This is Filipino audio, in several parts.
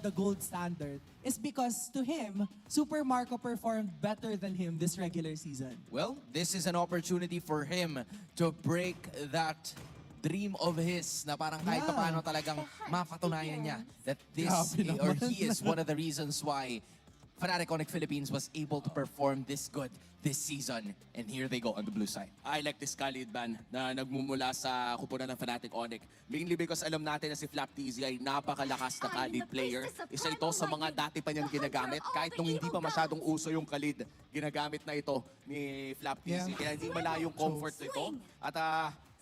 the gold standard is because to him, Super Marco performed better than him this regular season. Well, this is an opportunity for him to break that dream of his na parang kahit Yeah. paano talagang mapatunayan niya that this Grabe or naman. he is one of the reasons why Fnatic Onyx Philippines was able to perform this good this season. And here they go on the blue side. I like this Khalid ban na nagmumula sa kupunan ng Fnatic Onyx. Mainly because alam natin na si Flap TZ ay napakalakas na Khalid player. Isa ito sa mga dati pa niyang ginagamit. Kahit nung hindi pa masyadong uso yung Khalid, ginagamit na ito ni Flap TZ. Yeah. Kaya hindi malayong comfort nito. At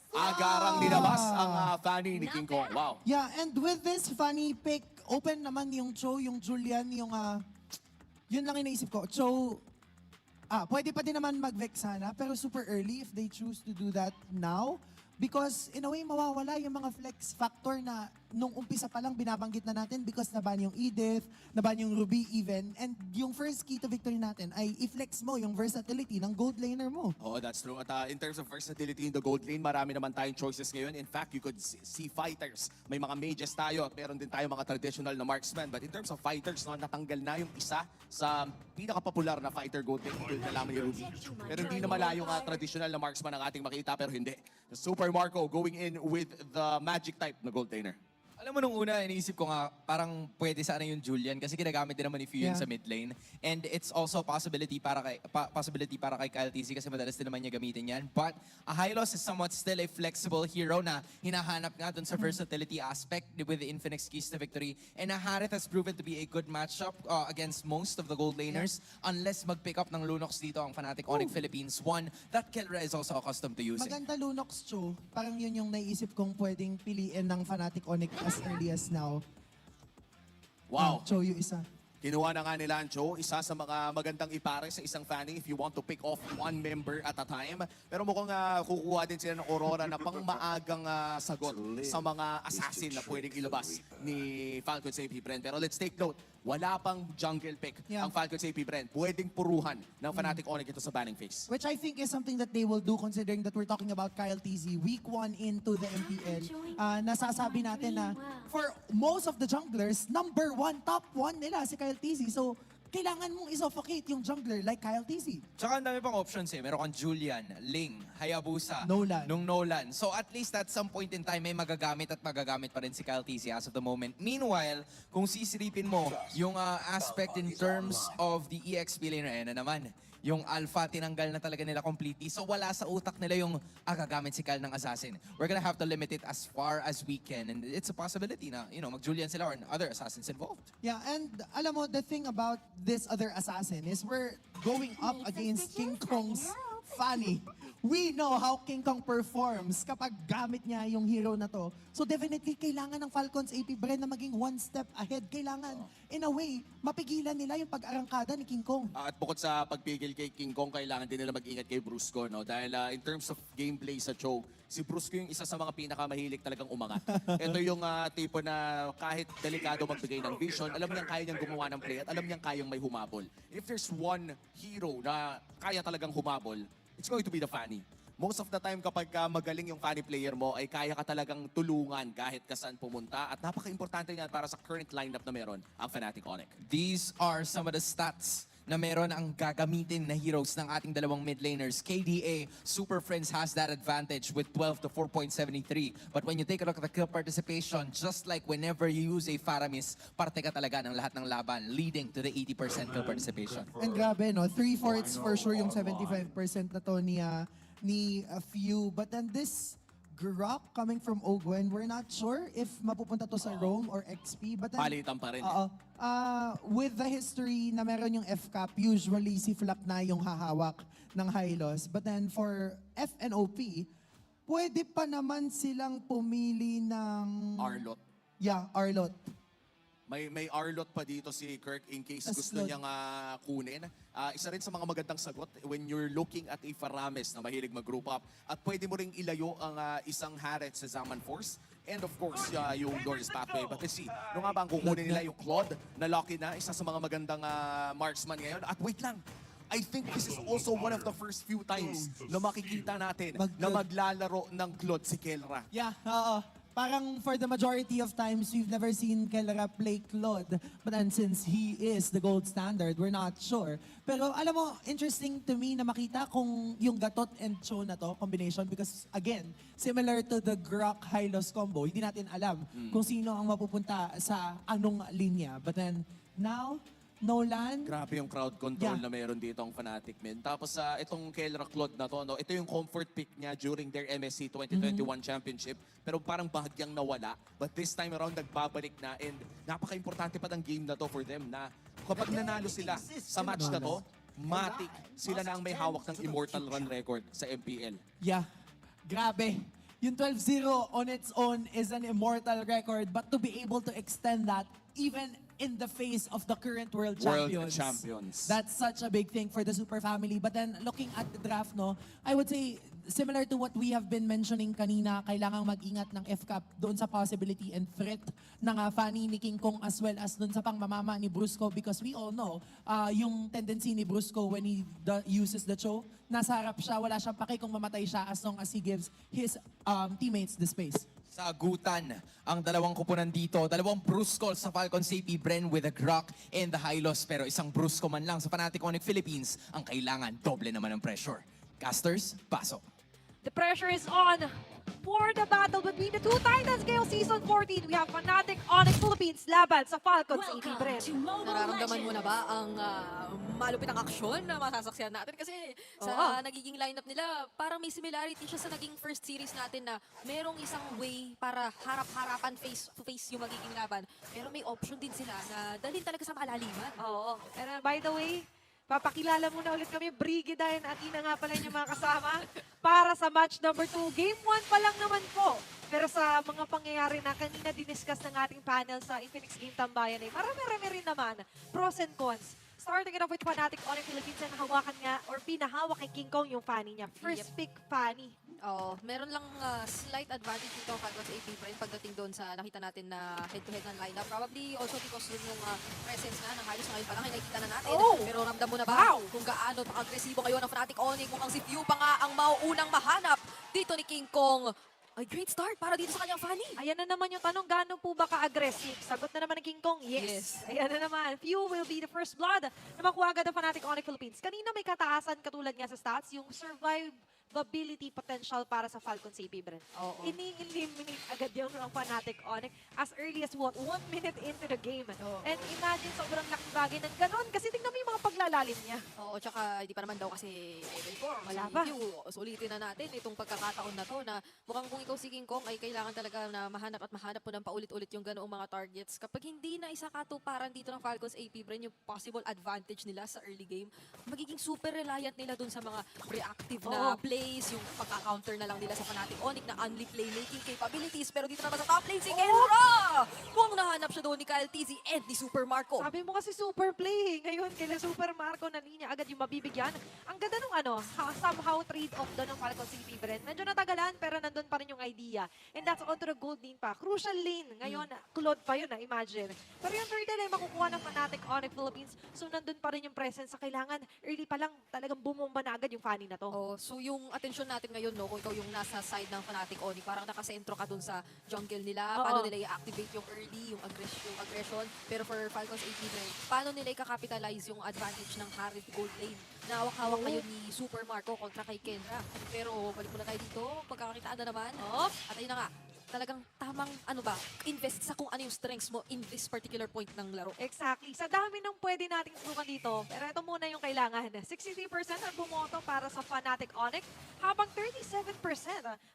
agarang nilabas ang Fanny ni King Kong. Wow. Yeah, and with this funny pick, open naman yung Cho, yung Julian, yung yun lang iniisip ko. Cho, pwede pa din naman mag-Vex sana, pero super early if they choose to do that now. Because in a way, mawawala yung mga flex factor na nung umpisa pa lang binabanggit na natin because naban yung Edith, naban yung Ruby even. And yung first key to victory natin ay i-flex mo yung versatility ng gold laner mo. Oh, that's true. At in terms of versatility in the gold lane, marami naman tayong choices ngayon. In fact, you could see fighters. May mga mages tayo at meron din tayo mga traditional na marksman. But in terms of fighters, no, natanggal na yung isa sa pinaka-popular na fighter gold lane. Ito yung nalaman ni Ruby. Pero hindi na malayo nga traditional na marksman ang ating makita, pero hindi. Super Marco going in with the magic type na gold laner. Alam mo, nung una, iniisip ko nga, parang pwede sana yung Julian kasi ginagamit din naman ni Fu yun Yeah. sa mid lane. And it's also a possibility para kay Kyle TZ kasi madalas din naman niya gamitin yan. But Hylos is somewhat still a flexible hero na hinahanap nga dun sa versatility aspect with the Infinix keys to victory. And Harith has proven to be a good matchup against most of the gold laners unless mag-pick up ng Lunox dito ang Fnatic Onyx Philippines. One, that Kelra is also accustomed to using. Maganda Lunox Cho, parang yun yung naisip kong pwedeng piliin ng Fnatic Onyx as early as now. Wow. Cho yung isa. Kinuha na nga nila ang Cho, isa sa mga magandang ipare sa isang Fanny if you want to pick off one member at a time. Pero mukhang kukuha din sila ng Aurora na pang maagang sagot sa mga assassin na pwedeng ilabas ni Falcons AP Bren. Pero let's take note, wala pang jungle pick Yeah. ang Falcons AP Bren. Pwedeng puruhan ng Fnatic Onyx ito sa banning phase. Which I think is something that they will do considering that we're talking about Kyle TZ week 1 into the MPL. Nasasabi natin na for most of the junglers, number 1, top 1 nila si Kyle TZ. So, kailangan mong isuffocate yung jungler like Kyle TZ. Tsaka ang dami pang options eh. Meron kang Julian, Ling, Hayabusa, Nolan. nung Nolan. So at least at some point in time, may magagamit at magagamit pa rin si Kyle TZ as of the moment. Meanwhile, kung sisilipin mo yung aspect in terms of the EXP laner, na naman, yung Alpha, tinanggal na talaga nila completely. So wala sa utak nila yung gagamit si Kyle ng Assassin. We're gonna have to limit it as far as we can. And it's a possibility na, mag-Julian sila or other assassins involved. Yeah, and alam mo, the thing about this other assassin is we're going up against King Kong's Fanny. We know how King Kong performs kapag gamit niya yung hero na to. So definitely, kailangan ng Falcons AP Bren na maging one step ahead. Kailangan, in a way, mapigilan nila yung pag-arangkada ni King Kong. At bukod sa pagpigil kay King Kong, kailangan din nila mag-ingat kay Brusco, no? Dahil in terms of gameplay sa Cho, si Brusco yung isa sa mga pinakamahilig talagang umangat. Ito yung tipo na kahit delikado magbigay ng vision, alam niyang kaya niyang gumawa ng play at alam niyang kayang may humabol. If there's one hero na kaya talagang humabol, it's going to be the Fanny. Most of the time kapag magaling yung Fanny player mo, ay kaya ka talagang tulungan kahit kasan pumunta. At napaka-importante niyan para sa current lineup na meron ang Fnatic Onyx. These are some of the stats na meron ang gagamitin na heroes ng ating dalawang mid laners. KDA, Super Friends has that advantage with 12 to 4.73. But when you take a look at the kill participation, just like whenever you use a Faramis, parte ka talaga ng lahat ng laban, leading to the 80% kill participation. And grabe, no? 3/4 for sure yung 75% na to ni Few. But then this Grok coming from Ogwen, we're not sure if mapupunta to sa Rome or XP. But then, Palitan pa rin. with the history na meron yung FCAP, usually si Flap na yung hahawak ng Hylos. But then for FNOP, pwede pa naman silang pumili ng... Arlot. Yeah, Arlot. May Arlot pa dito si Kirk in case As gusto Lord. niyang kunin. Isa rin sa mga magandang sagot when you're looking at a Faramis na mahilig mag-group up at pwede mo ring ilayo ang isang Hareth sa Zaman Force and of course yung Doris Pathway. But let's see, ano nga ba ang kukunin nila yung Claude na Loki na, isa sa mga magandang marksman ngayon. At wait lang, I think this is also one of the first few times na makikita natin na maglalaro ng Claude si Kelra. Yeah, oo. Parang for the majority of times, we've never seen Kelra play Claude. But then since he is the gold standard, we're not sure. Pero alam mo, interesting to me na makita kung yung Gatot and Cho na to, combination, because again, similar to the Grok Hylos combo, hindi natin alam kung sino ang mapupunta sa anong linya. But then now, Nolan, Grabe yung crowd control Yeah. na meron dito ang Fnatic, men. Tapos itong Kelra Claude na to, no, ito yung comfort pick niya during their MSC 2021 Championship. Pero parang bahagyang nawala. But this time around, nagbabalik na. And napaka-importante pa ng game na to for them na kapag nanalo sila sa match na to, matik sila na ang may hawak ng immortal run record sa MPL. yeah, grabe. Yung 12-0 on its own is an immortal record, but to be able to extend that even in the face of the current world champions. That's such a big thing for the Super Family. But then looking at the draft, no, I would say similar to what we have been mentioning kanina, kailangang mag-ingat ng FCAP doon sa possibility and threat ng Fanny ni King Kong as well as doon sa pangmamama ni Brusco, because we all know yung tendency ni Brusco when he uses the Cho, nasa harap siya, wala siyang pake kung mamatay siya as long as he gives his teammates the space. Sagutan ang dalawang kupunan dito. Dalawang Brusco sa Falcons AP, Bren with the Grok and the Hylos. Pero isang Brusco man lang sa Fnatic Onyx Philippines ang kailangan. Doble naman ang pressure. Casters, pasok. The pressure is on for the battle between the two titans. Gale Season 14, we have Fnatic Onyx Philippines laban sa Falcons AP Bren. Nararamdaman mo na ba ang malupit ang aksyon na masasaksihan natin? Kasi sa nagiging lineup nila, parang may similarity siya sa naging first series natin na merong isang way para harap-harapan face-to-face yung magiging laban. Pero may option din sila na dalhin talaga sa malaliman. Oo. And by the way, papakilala muna ulit kami, Brigida and Athena nga pala yung mga kasama para sa match number 2. Game 1 pa lang naman po. Pero sa mga pangyayari na kanina diniscuss ng ating panel sa Infinix Game Tambayan ay marami-rami rin naman pros and cons. Starting it off with Fnatic Onyx Philippines na hawakan nga or pinahawak kay King Kong yung Fanny niya. First pick Fanny. Oo, meron lang slight advantage dito Falcons AP Bren pagdating doon sa nakita natin na head-to-head ng lineup. Probably also because rin yung presence nga ng Hylos ngayon pa lang ay nakikita na natin. Oh! Pero ramdam mo na ba Wow! kung gaano pa-agresibo ngayon ang Fnatic Onyx? Mukhang si Few pa nga ang mauunang mahanap dito ni King Kong. A great start para dito sa kanyang Fanny. Ayan na naman yung tanong, gaano po ba ka-aggressive? Sagot na naman ng King Kong, yes. Ayan na naman, Few will be the first blood na makuha agad ang Fnatic Onyx Philippines. Kanina may kataasan katulad nga sa stats, yung survivability potential para sa Falcons AP Bren. Oo. Ini-eliminate agad yung ng Fnatic Onyx as early as 1 minute into the game. Oo. And imagine sobrang laking bagay ng ganon kasi tingnan mo yung mga paglalalim niya. Oo, tsaka hindi pa naman daw kasi level 4. Wala Si pa. Few, sulitin na natin itong pagkakataon na to na mukhang kung ikaw si King Kong ay kailangan talaga na mahanap po ng paulit-ulit yung ganoong mga targets. Kapag hindi na isa katuparan dito ng Falcons AP Bren yung possible advantage nila sa early game, magiging super reliant nila dun sa mga reactive na Oo. plays, yung pagka-counter na lang nila sa Fnatic Onyx na only playmaking capabilities. Pero dito naman sa top lane si Kenra! Mukhang nahanap siya doon ni Kyle TZ and ni Super Marco. Sabi mo kasi super play. Ngayon, kila Super Marco na linya agad yung mabibigyan. Ang ganda nung somehow trade-off doon ng Falcons AP Bren. Medyo natagalan pero nandun pa rin yung idea. And that's onto the gold lane pa. Crucial lane. Ngayon, Claude pa yun, imagine. Pero yung turtle ay makukuha ng Fnatic Onyx Philippines. So nandun pa rin yung presence sa kailangan. Early pa lang, talagang bumomba na agad yung Fanny na to. Oh, so yung atensyon natin ngayon, no, kung ikaw yung nasa side ng Fnatic Onyx, parang nakasentro ka dun sa jungle nila, Oo. paano nila i-activate yung early, yung aggression. Pero for Falcons AP Bren, paano nila i-capitalize yung advantage ng Harith gold lane? Nawak-hawak ngayon ni Super Marco kontra kay Kenra. Pero balik muna tayo dito, pagkakakitaan na naman. At ayun na nga, talagang tamang invest sa kung ano yung strengths mo in this particular point ng laro. Exactly. Sa dami ng pwede nating subukan dito, pero ito muna yung kailangan. 63% ang bumoto para sa Fnatic Onyx, habang 37%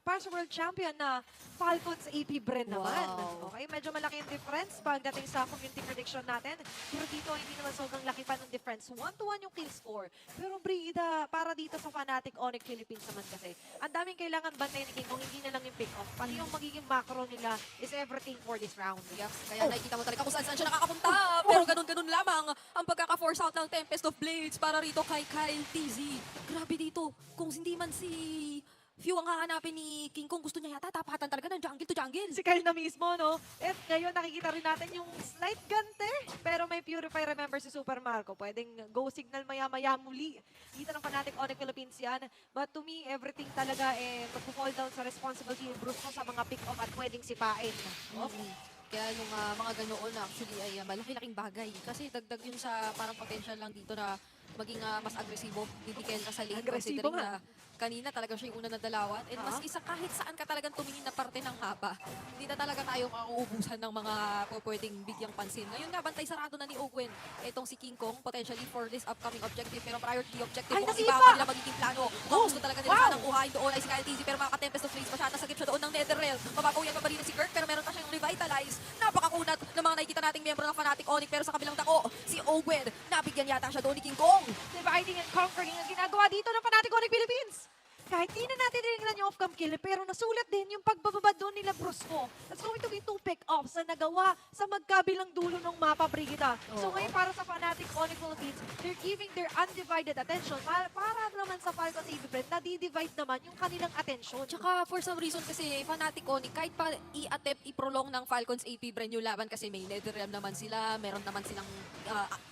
para sa World Champion na Falcons AP Bren naman. Wow. Okay, medyo malaki yung difference pagdating sa community prediction natin. Pero dito, hindi naman sobrang laki pa ng difference. 1-1 yung kill score. Pero Brigida, para dito sa Fnatic Onyx Philippines naman kasi, ang daming kailangan bantay ni King Kong, hindi na lang yung pick-off. Pati yung magiging macro nila is everything for this round. Yeah, kaya nakikita mo talaga kung saan siya nakakapunta. Pero ganun-ganun lamang ang pagkaka-force out ng Tempest of Blades para rito kay Kyle TZ. Grabe dito, kung hindi man si few ang hahanapin ni King Kong. Gusto niya yata tapatan talaga ng jungle to jungle. Si Kyle na mismo, no? At ngayon nakikita rin natin yung slight gante. Pero may Purify, remember si Super Marco. Pwedeng go signal maya-maya muli. Dito ng Fnatic Onyx Philippines yan. But to me, everything talaga magpo-fall down sa responsibility ni Brusco sa mga pick-off at pwedeng sipain. Kaya yung mga ganoon actually ay malaki-laking bagay. Kasi dagdag yun sa parang potential lang dito na maging mas agresibo. Hindi ka sa lane. Agresibo Considering nga. na kanina talaga siya yung una na dalawan. And mas isa kahit saan ka talagang tumingin na parte ng haba. Hindi na talaga tayo makauubusan ng mga pwedeng bigyang pansin. Ngayon nga, bantay sarado na ni Ogwen. Itong si King Kong, potentially for this upcoming objective. Pero prior to the objective, Ay, kung nasipa! iba nila magiging plano. Kung gusto talaga nila Wow! sanang kuhain doon ay si Kyle TZ. Pero makaka-Tempest of Flames pa siya. Nasagip siya doon ng Netherrealm. Mababawian pa ba rin si Kirk. Pero meron pa siyang revitalize. Napakakunat ng mga nakikita nating miyembro ng Fnatic Onyx. Pero sa kabilang dako, si Ogwen, nabigyan yata siya doon ni King Kong. Dividing and conquering ang ginagawa dito ng Fnatic Onyx Philippines. Kahit di na natin rinignan yung off-cam kill, pero nasulat din yung pagbababa doon nila Brusco. That's going to be 2 pick-offs na nagawa sa magkabilang dulo ng mapa, Brigida. So Oo. ngayon para sa Fnatic Onyx Philippines, they're giving their undivided attention. Para naman sa Falcons AV Brand, nadi-divide naman yung kanilang attention. Tsaka for some reason kasi Fnatic Onyx, kahit pa i-attempt, i-prolong ng Falcons AP brand yung laban kasi may Netherrealm naman sila, meron naman silang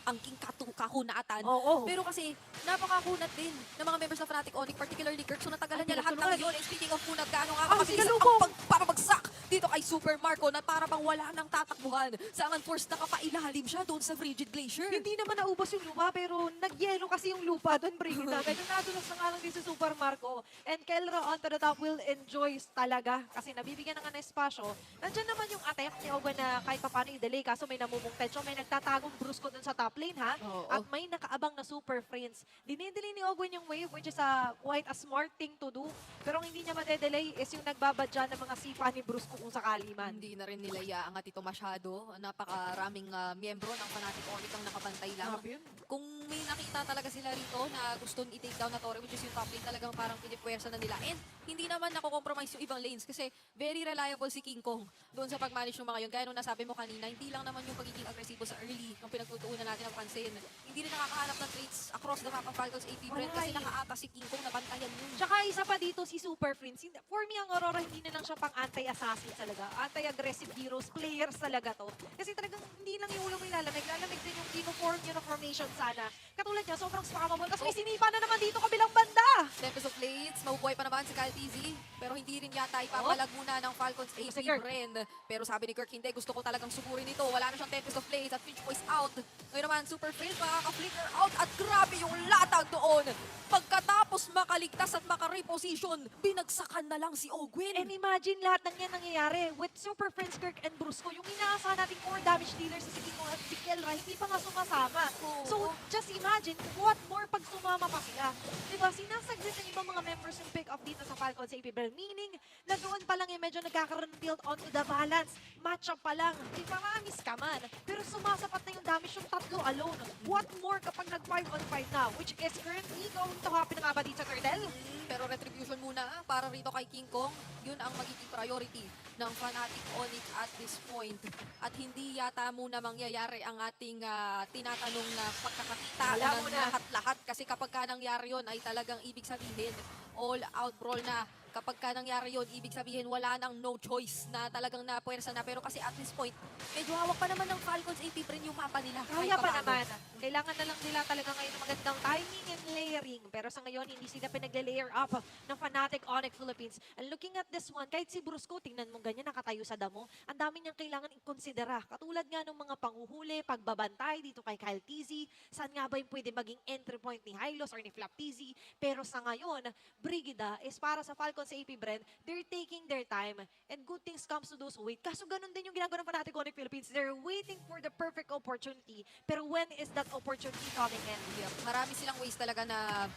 angking kakunatan. Oo. Pero kasi napakakunat din ng mga members ng Fnatic Onyx, particularly Kirk. So natagalan niya lahat ng sunod. yun. And speaking of kunat, gaano nga Ay, makabilis sinalubong! ang pagpapabagsak dito kay Super Marco na para bang wala nang tatakbuhan. Sa unforced nakapailalim siya doon sa Frigid Glacier. Hindi naman naubos yung lupa, pero nagyelo kasi yung lupa doon, Brigida. Medyo nadulas na nga lang din si Super Marco. And Kelra on to the top will enjoy talaga kasi nabibigyan ng espasyo. Nandiyan naman yung attempt ni Owen na kahit paano i-delay, kaso may namumong tension, may nagtatagong Brusco doon sa top lane, ha? Oo. At may nakaabang na Super Friends. Dinidelay ni Owen yung wave, which is quite a smart thing to do. Pero ang hindi niya madedelay is yung nagbabadya ng mga sipa ni Brusco kung sakali man. Hindi na rin nila iaangat ito masyado. Napakaraming miyembro ng Fnatic Onyx ang nakabantay lang. Grabe yun. Kung may nakita talaga sila rito na gustong i-take down na torre, which is yung top lane, talagang parang pinipwersa na nila. And hindi naman nako-compromise yung ibang lanes kasi very reliable si King Kong doon sa pag-manage ng mga yun. Gaya nung nasabi mo kanina, hindi lang naman yung pagiging agresibo sa early yung pinagtutuunan natin ng pansin. Hindi rin nakakahanap ng traits across the map ng Falcons AP brand kasi Why? nakaata si King Kong na bantayan yun. Tsaka isa pa dito si Super Prince. For me, ang Aurora hindi na lang siya pang anti-assassin talaga. Anti-aggressive heroes, players talaga to. Kasi talagang hindi lang yung ulo mo ilalamig. Lalamig din yung uniform formation sana. Katulad niya, sobrang spammable. Tapos may sinipa na naman dito kabilang banda. Tempest of Blades, mabubuhay pa naman si Kyle TZ. Pero hindi rin yata ipapalag muna ng Falcons AP Si Kirk. brand. Pero sabi ni Kirk, hindi, gusto ko talagang suburin ito. Wala na siyang Tempest of Blades at Finch Boys out. Ngayon naman, Super Frill, makaka-flicker out at grabe yung latag doon. Pagkatapos makaligtas at makareposition, binagsakan na lang si Ogwen. And imagine lahat ng yan nangyayari. With Super Prince, Kirk, and Brusco, yung inaasahan nating 4 damage dealers si Kiko at si Kelra, hindi pa nga sumasama. Oo. So, just imagine, what more pag sumama pa sila. Diba, sinasaglit ng ibang mga members yung pick-up dito sa Falcons AP Brand. Meaning, na doon pa lang medyo nagkakaroon ng tilt onto the balance. Matchup pa lang. Di maramis ka man. Pero sumasapat na yung damage yung tatlo alone. What more kapag nag-5-on-5 na? Which is currently going to happen na nga ba dito, Turtle? Pero retribution muna para rito kay King Kong. Yun ang magiging priority ng Fnatic Onyx at this point. At hindi yata muna mangyayari ang ating tinatanong na pagkakakita Wala ng muna. lahat-lahat. Kasi kapag ka nangyari yun ay talagang ibig sabihin all out brawl na. Kapag ka nangyari yun, ibig sabihin wala nang no choice na talagang napuwersa na. Pero kasi at this point, medyo hawak pa naman ng Falcons AP rin yung mapa nila. Kaya kahit pa papaano. naman. Kailangan na lang nila talaga ngayon ng magandang timing and layering. Pero sa ngayon, hindi sila pinagle-layer up ng Fnatic Onyx Philippines. And looking at this one, kahit si Brusco, tingnan mo ganyan, nakatayo sa damo. Ang dami niyang kailangan i-considera. Katulad nga ng mga panghuhuli, pagbabantay dito kay Kyle TZ. Saan nga ba yung pwede maging entry point ni Hylos or ni Flap TZ? Pero sa ngayon, Brigida is para sa Falcons AP brand, they're taking their time and good things comes to those who wait. Kaso ganun din yung ginagawa ng Fnatic Onyx Philippines. They're waiting for the perfect opportunity. Pero when is that opportunity coming in? Yep. Marami silang ways talaga na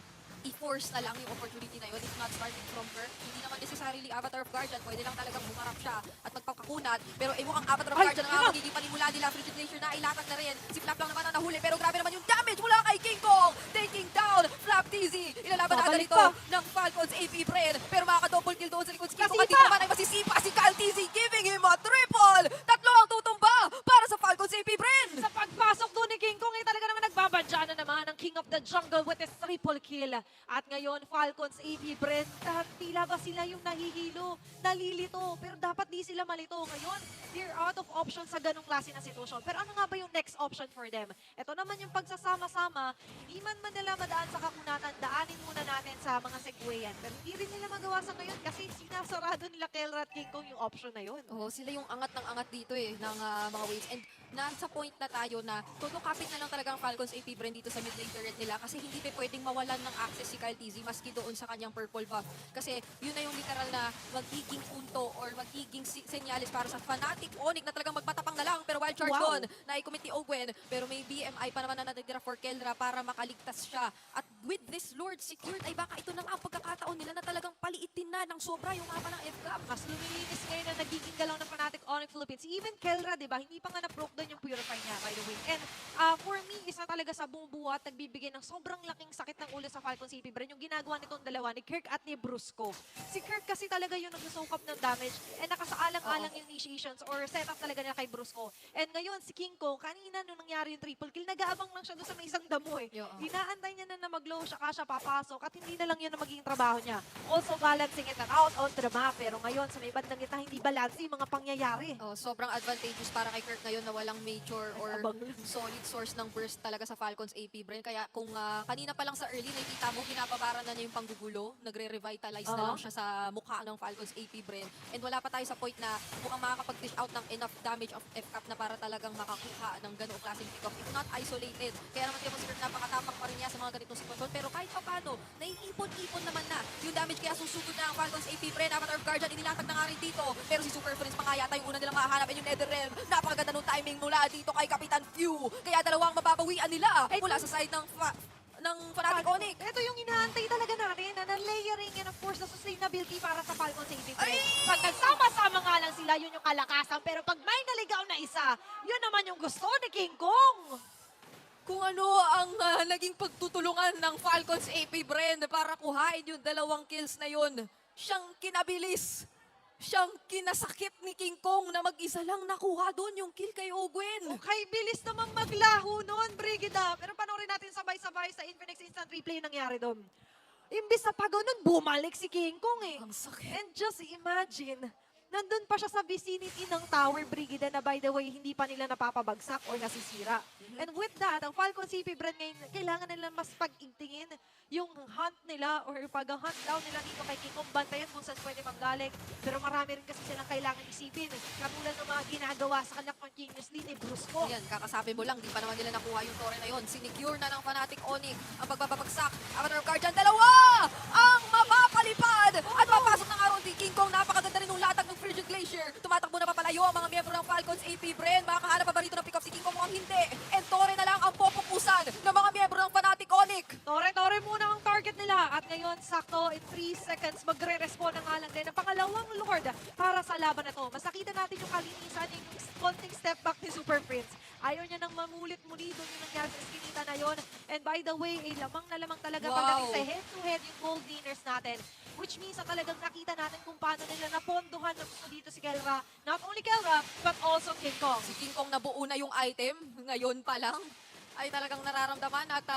i-force na lang yung opportunity na yun. If not starting from Kirk, hindi naman necessarily Avatar of Guardian. Pwede lang talagang bumarap siya at magpakakunat. Pero mukhang Avatar of Ay, Guardian yun ang na! magiging panimula nila. Frigid Glacier na ilatag na rin. Si Flap lang naman ang nahuli. Pero grabe naman yung damage mula kay King Kong. Taking down Flap TZ. Ilalaban natin Babalik ito pa. ng Falcons AP Brain. Pero makaka-double kill doon sa likod si King Kong. At Kasipa! dito naman ay masisipa si Kyle TZ giving him a triple. Tatlo ang tutumba para sa Falcons AP Brain. Sa pagpasok doon ni King Kong, ay talaga naman nagbabadya na naman ang King of the Jungle with his triple kill. At ngayon, Falcons, AP, Brent, tila ba sila yung nahihilo, nalilito, pero dapat di sila malito. Ngayon, they're out of options sa ganong klase na sitwasyon. Pero ano nga ba yung next option for them? Ito naman yung pagsasama-sama, hindi man nila madaan sa kakunatan, daanin muna natin sa mga segwayan. Pero hindi rin nila magawa sa ngayon kasi sinasarado nila Kelra at King Kong yung option na yun. Oo, sila yung angat ng angat dito ng mga waves. And nasa point na tayo na tutukapit na lang talagang Falcons AP Brand dito sa mid lane turret nila kasi hindi pa pwedeng mawalan ng access si Kyle TZ maski doon sa kanyang purple buff. Kasi yun na yung literal na magiging punto or magiging senyales para sa Fnatic Onyx na talagang magmatapang na lang pero wild charge Wow. doon na i-commit ni Ogwen. Pero may BMI pa naman na natitira for Kelra para makaligtas siya. At with this Lord secured ay baka ito na nga ang pagkakataon nila na talagang paliitin na ng sobra yung mapa ng FCAP. Mas lumilinis ngayon na nagiging galaw ng Fnatic Onyx Philippines. Even Kelra, di ba? Hindi pa nga na-broke down yung Purify niya, by the way. And for me, isa talaga sa bumubuhat, nagbibigay ng sobrang laking sakit ng ulo sa Falcons AP Brand, yung ginagawa nitong dalawa, ni Kirk at ni Brusco. Si Kirk kasi talaga yung nagsusukap ng damage and nakasaalang-alang yung initiations or setup talaga niya kay Brusco. And ngayon, si King Kong, kanina nung nangyari yung triple kill, nag-aabang lang siya doon sa may isang damo eh. Yo, Hinaantay niya na mag-low siya, siya papasok at hindi na lang yun ang magiging trabaho niya. Also balancing it out onto the map. Pero ngayon, sa may bandang gitna, hindi balance yung mga pangyayari. Oh, sobrang advantageous para kay Kirk ngayon na walang major or Abang. solid source ng burst talaga sa Falcons AP Brand. Kaya kung kanina pa lang sa early, nakikita mo, pinapabaran na niya yung panggugulo. Nagre-revitalize na lang siya sa mukha ng Falcons AP Brand. And wala pa tayo sa point na mukhang makakapag-dish out ng enough damage of FCAP na para talagang makakuha ng ganoong klaseng pick-off. If not isolated. Kaya naman si Kirk napakatapak pa rin niya sa mga ganitong sitwasyon. Pero kahit pa paano, naiipon-ipon naman na yung damage kaya susugod na ang Falcons AP Brand. Avatar of Guardian, inilatag na nga rin dito. Pero si Super Friends pa nga yata yung una nilang mahahanap yung Netherrealm. Napakaganda nung timing mula dito kay Kapitan Few. Kaya dalawang mababawian nila mula sa side ng Fnatic Onyx. Ito yung inaantay talaga natin na layering and of course the sustainability para sa Falcons AP Brand. Ay! Pag nagsama-sama nga lang sila, yun yung kalakasan. Pero pag may naligaw na isa, yun naman yung gusto ni King Kong. Kung ano ang naging pagtutulungan ng Falcons AP Brand para kuhain yung dalawang kills na yun. Siyang kinabilis. Siyang kinasakit ni King Kong na mag-isa lang nakuha doon yung kill kay Ogwen. Okay, bilis namang maglaho noon, Brigida. Pero panoorin natin sabay-sabay sa Infinix Instant Replay yung nangyari doon. Imbis na pa ganun, bumalik si King Kong eh. Ang sakit. And just imagine, nandun pa siya sa vicinity ng Tower Brigida na by the way, hindi pa nila napapabagsak or nasisira. And with that, ang Falcon CP Brand ngayon, kailangan nila mas pag-igtingin yung hunt nila or pag-hunt down nila dito kay King Kong. Bantayan kung saan pwede manggaling. Pero marami rin kasi silang kailangan isipin. Katulad ng mga ginagawa sa kanya continuously ni Brusco. Yan, kakasabi mo lang, di pa naman nila nakuha yung tore na yun. Sinecure na ng Fnatic Onyx ang pagbabagsak. Avatar of Guardian, dalawa! Ang mapapalipad! At papasok ng araw ni King Kong. Napakaganda rin ng latag ng Frigid Glacier. Tumatakbo na papalayo ang mga miyembro ng Falcons AP Brand. Makakahanap pa ba rito ng pick-up si King Kong? Mukhang hindi. And tore na lang ang popupusan ng mga miyembro ng Fnatic Onyx. Tore-tore muna ang target nila. At ngayon, sakto, in 3 seconds, magre-respond na nga lang din ang pangalawang Lord para sa laban na to. Mas nakita natin yung kalinisan, yung konting step back ni Super Prince. Ayaw niya nang mamulit-muli doon yung nangyari sa eskinita na yon. And by the way, lamang na lamang talaga Wow. pagdating sa head-to-head yung gold winners natin. Which means na talagang nakita natin kung paano nila napondohan na gusto dito si Kelra. Not only Kelra, but also King Kong. Si King Kong nabuo na yung item. Ngayon pa lang ay talagang nararamdaman at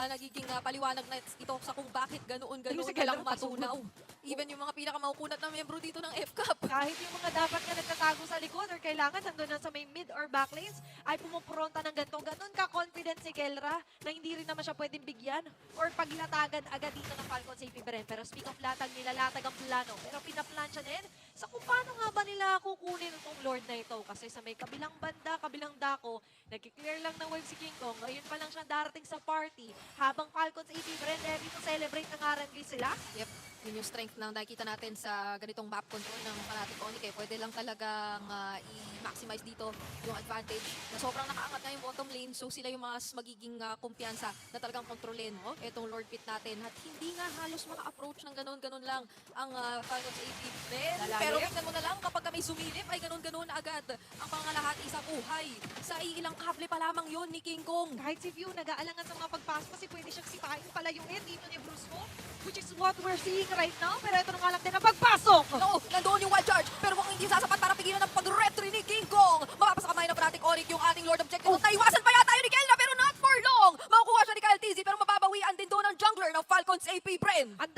nagiging paliwanag na ito sa kung bakit ganoon Yung si na lang Kelra matunaw. Even yung mga pinakamaukunat na miyembro dito ng FCAP. Kahit yung mga dapat nga nagtatago sa likod or kailangan nandun na sa may mid or back lanes, ay pumupronta ng ganito. Ganon ka-confident si Kelra na hindi rin naman siya pwedeng bigyan or paglatagan agad dito ng Falcons AP Brand. Pero speak of latag, nilalatag ang plano. Pero pinaplansya din sa kung paano nga ba nila kukunin itong Lord na ito. Kasi sa may kabilang banda, kabilang dako, nagkiklear lang ng wave si King Kong. Ngayon pa lang siya darating sa party. Habang Falcons AP Brand, ready to celebrate ng RNG sila. Yep, yun yung strength na nakikita natin sa ganitong map control ng Fnatic Onyx. Pwede lang talagang i-maximize dito yung advantage na sobrang nakaangat na yung bottom lane. So sila yung mas magiging kumpiyansa na talagang kontrolin itong Lord Pit natin. At hindi nga halos maka-approach ng ganon-ganon lang ang Falcons AP Brand. Lalalim. Pero tignan mo na lang kapag may sumilip ay ganon-ganon agad ang pangalahati sa buhay. Sa ilang kable pa lamang yon ni King Kong. Kahit si View nag-aalangan sa mga pagpasok kasi pwede siyang sipain palayuin dito ni Brusco, which is what we're seeing right now. Pero ito na nga lang din ang pagpasok. Oo, nandoon yung wild charge. Pero kung hindi sasapat para pigilan ng pag-retry ni King Kong, mapapasakamay ng Fnatic Onyx yung ating Lord Objective. Naiwasan pa yata yun ni Kelra pero not for long. Makukuha siya ni Kyle TZ pero mababawian din doon ang jungler ng Falcons AP Brand.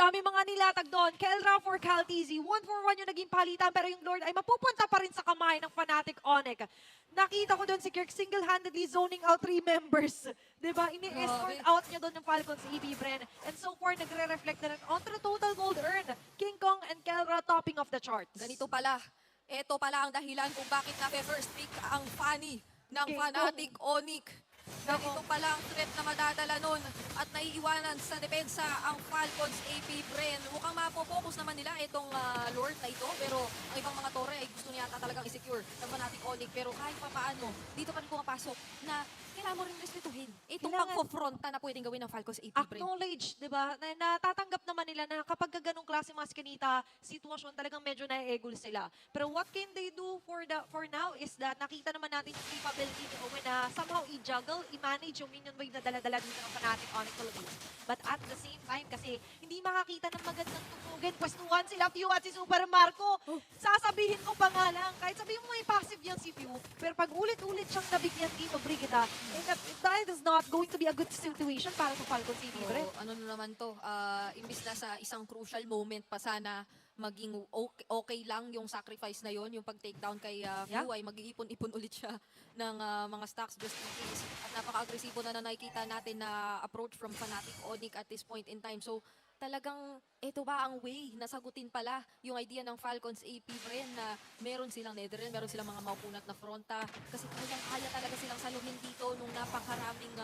dami mga nilatag doon. Kelra for Calteezy. 1-for-1 yung naging palitan, pero yung Lord ay mapupunta pa rin sa kamay ng Fnatic Onyx. Nakita ko doon si Kirk single-handedly zoning out 3 members. Diba? Ini-escort Grabe. out niya doon ng Falcons EB Bren. And so far, nagre-reflect na rin onto the total gold earned. King Kong and Kelra topping of the charts. Ganito pala. Ito pala ang dahilan kung bakit na-first pick ang Fanny ng King Fnatic Onyx. Ganito pala ang threat na madadala nun at naiiwanan sa depensa ang Falcons AP Bren. Mukhang mapopokus naman nila itong Lord na ito, pero ang ibang mga tore ay gusto niya talagang i-secure ng Fnatic Onyx. Pero kahit pa paano, dito pa rin pumapasok na kailangan mo rin respetuhin itong Kailangan- pagkofronta na pwedeng gawin ng Falcons AP Bren. Acknowledge, di ba? Na natatanggap naman nila na kapag ganong klase mga skanita sitwasyon, talagang medyo na-egol sila. Pero what can they do for now is that nakita naman natin yung capability ni Owen na somehow i-juggle, i-manage yung minion wave na dala-dala dito ng Fnatic Onyx Philippines. But at the same time, kasi hindi makakita ng magandang tugtugin, pwestuhan sila Pew at si Super Marco. Sasabihin ko pa nga lang, kahit sabihin mo may passive yan si Pew, pero pag ulit-ulit siyang nabigyan dito, Brigida, that is not going to be a good situation para sa Falcons TV, Oo, Bren. ano na naman to, imbis na sa isang crucial moment pa sana maging okay lang yung sacrifice na yon, yung pag-takedown kay Fu ay mag-iipon-ipon ulit siya ng mga stocks just in case. At napaka-agresibo na nakikita natin na approach from Fnatic Onyx at this point in time. So talagang ito ba ang way na sagutin pala yung idea ng Falcons AP Bren na meron silang Netherrealm, meron silang mga maupunat na fronta kasi kaya talaga silang saluhin dito nung napakaraming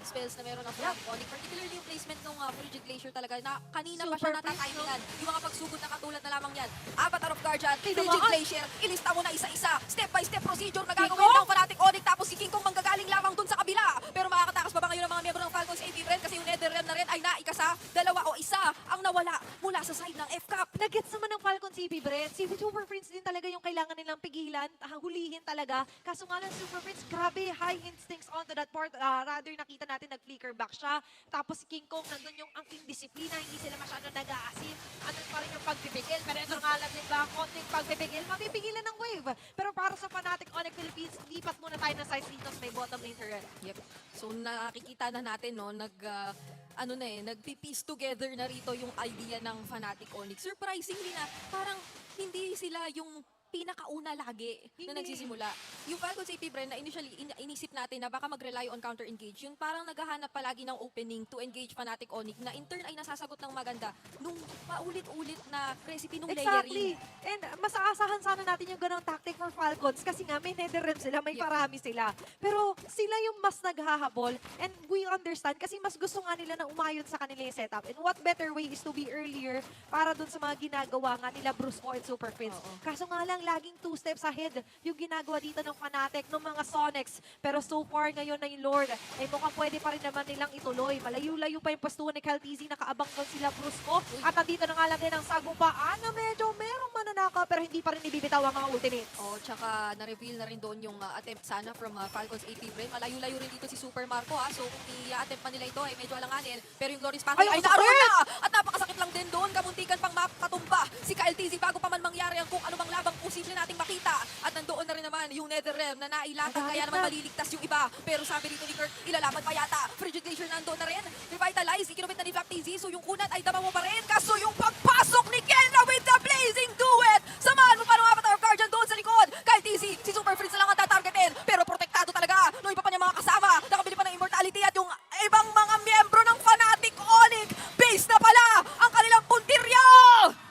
spells na meron ng Fnatic Onyx. Particularly yung placement ng Frigid Glacier talaga na kanina pa siya Super natatimingan. Yung mga pagsugod na katulad na lamang yan. Avatar of Guardian, Frigid Tinamaan. Glacier, ilista mo na isa-isa. Step by step procedure na King gagawin Kong? ng Fnatic Onyx tapos si King Kong manggagaling lamang dun sa kabila. Pero makakatakas pa ba ngayon ang mga miyembro ng Falcons AP Bren kasi yung Netherrealm na rin ay naikasa, dalawa o isa ang nawala mula sa side ng FCAP. Nagets naman ng Falcon CP, Bren. Si Super Prince din talaga yung kailangan nilang pigilan, hulihin talaga. Kaso nga lang, Super Prince, grabe, high instincts onto that part. Rather, nakita natin nag-flicker back siya. Tapos si King Kong, nandun yung ang indisiplina, hindi sila masyado nag-aasim. Andun pa rin yung pagpipigil. Pero ito nga lang, diba, konting pagpipigil, mapipigilan ng wave. Pero para sa Fnatic Onyx Philippines, lipat muna tayo ng size dito sa may bottom lane turret. Yep. So nakikita na natin no, nagpi-piece together na rito yung idea ng Fnatic Onyx. Surprisingly na parang hindi sila yung pinakauna lagi na Hindi. nagsisimula. Yung Falcons AP Bren na initially inisip natin na baka mag-rely on counter-engage, yung parang naghahanap palagi ng opening to engage Fnatic Onyx na in turn ay nasasagot ng maganda nung paulit-ulit na recipe nung Exactly. layering. And mas aasahan sana natin yung ganong tactic for Falcons kasi nga may Netherrealm sila, may Yep. parami sila. Pero sila yung mas naghahabol and we understand kasi mas gusto nga nila na umayon sa kanila yung setup. And what better way is to be earlier para dun sa mga ginagawa nga nila Bruce Mo and Super Prince. Oo. Kaso nga lang, laging 2 steps ahead yung ginagawa dito ng Fnatic, ng mga Sonics. Pero so far ngayon na yung Lord, ay mukhang pwede pa rin naman nilang ituloy. Malayo-layo pa yung pwestuhan ni Calteezy, nakaabang doon sila Bruce Mo. At nandito na nga lang din ang sagupaan na medyo merong mananakaw pero hindi pa rin ibibitaw ang mga ultimates. Oh, tsaka na-reveal na rin doon yung attempt sana from Falcons AP Bren. Malayo-layo rin dito si Super Marco So kung i-attempt pa nila ito ay medyo alanganin. Pero yung Glorious Panther Ay, ay ang naroon sakit! na! At napakasakit lang din doon. Kamuntikan pang makatumba si Calteezy bago pa man mangyari ang kung ano bang labang posible nating makita. At nandoon na rin naman yung Netherrealm na nailatag kaya naman maliligtas yung iba. Pero sabi dito ni Kurt, ilalaban pa yata. Frigid Glacier nandoon na rin. Revitalize, ikinupit na ni Flap TZ. So yung kunat ay dama mo pa rin. Kaso yung pagpasok ni Kelna with the blazing duet. Samahan mo pa ng Avatar of Guardian doon sa likod. Kyle TZ, si Super Prince na lang ang tatargetin. Pero protektado talaga. No iba pa niya mga kasama. Nakabili pa ng Immortality at yung ibang mga miyembro ng Fnatic Onyx. Base na pala ang kanilang puntirya.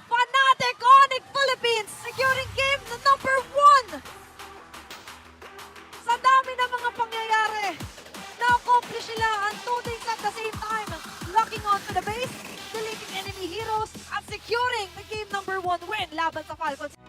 Fnatic Onyx Philippines securing game na number 1! Sa dami ng mga pangyayari, na-accomplish sila ang 2 things at the same time. Locking onto the base, deleting enemy heroes, at securing the game number 1 win laban sa Falcons.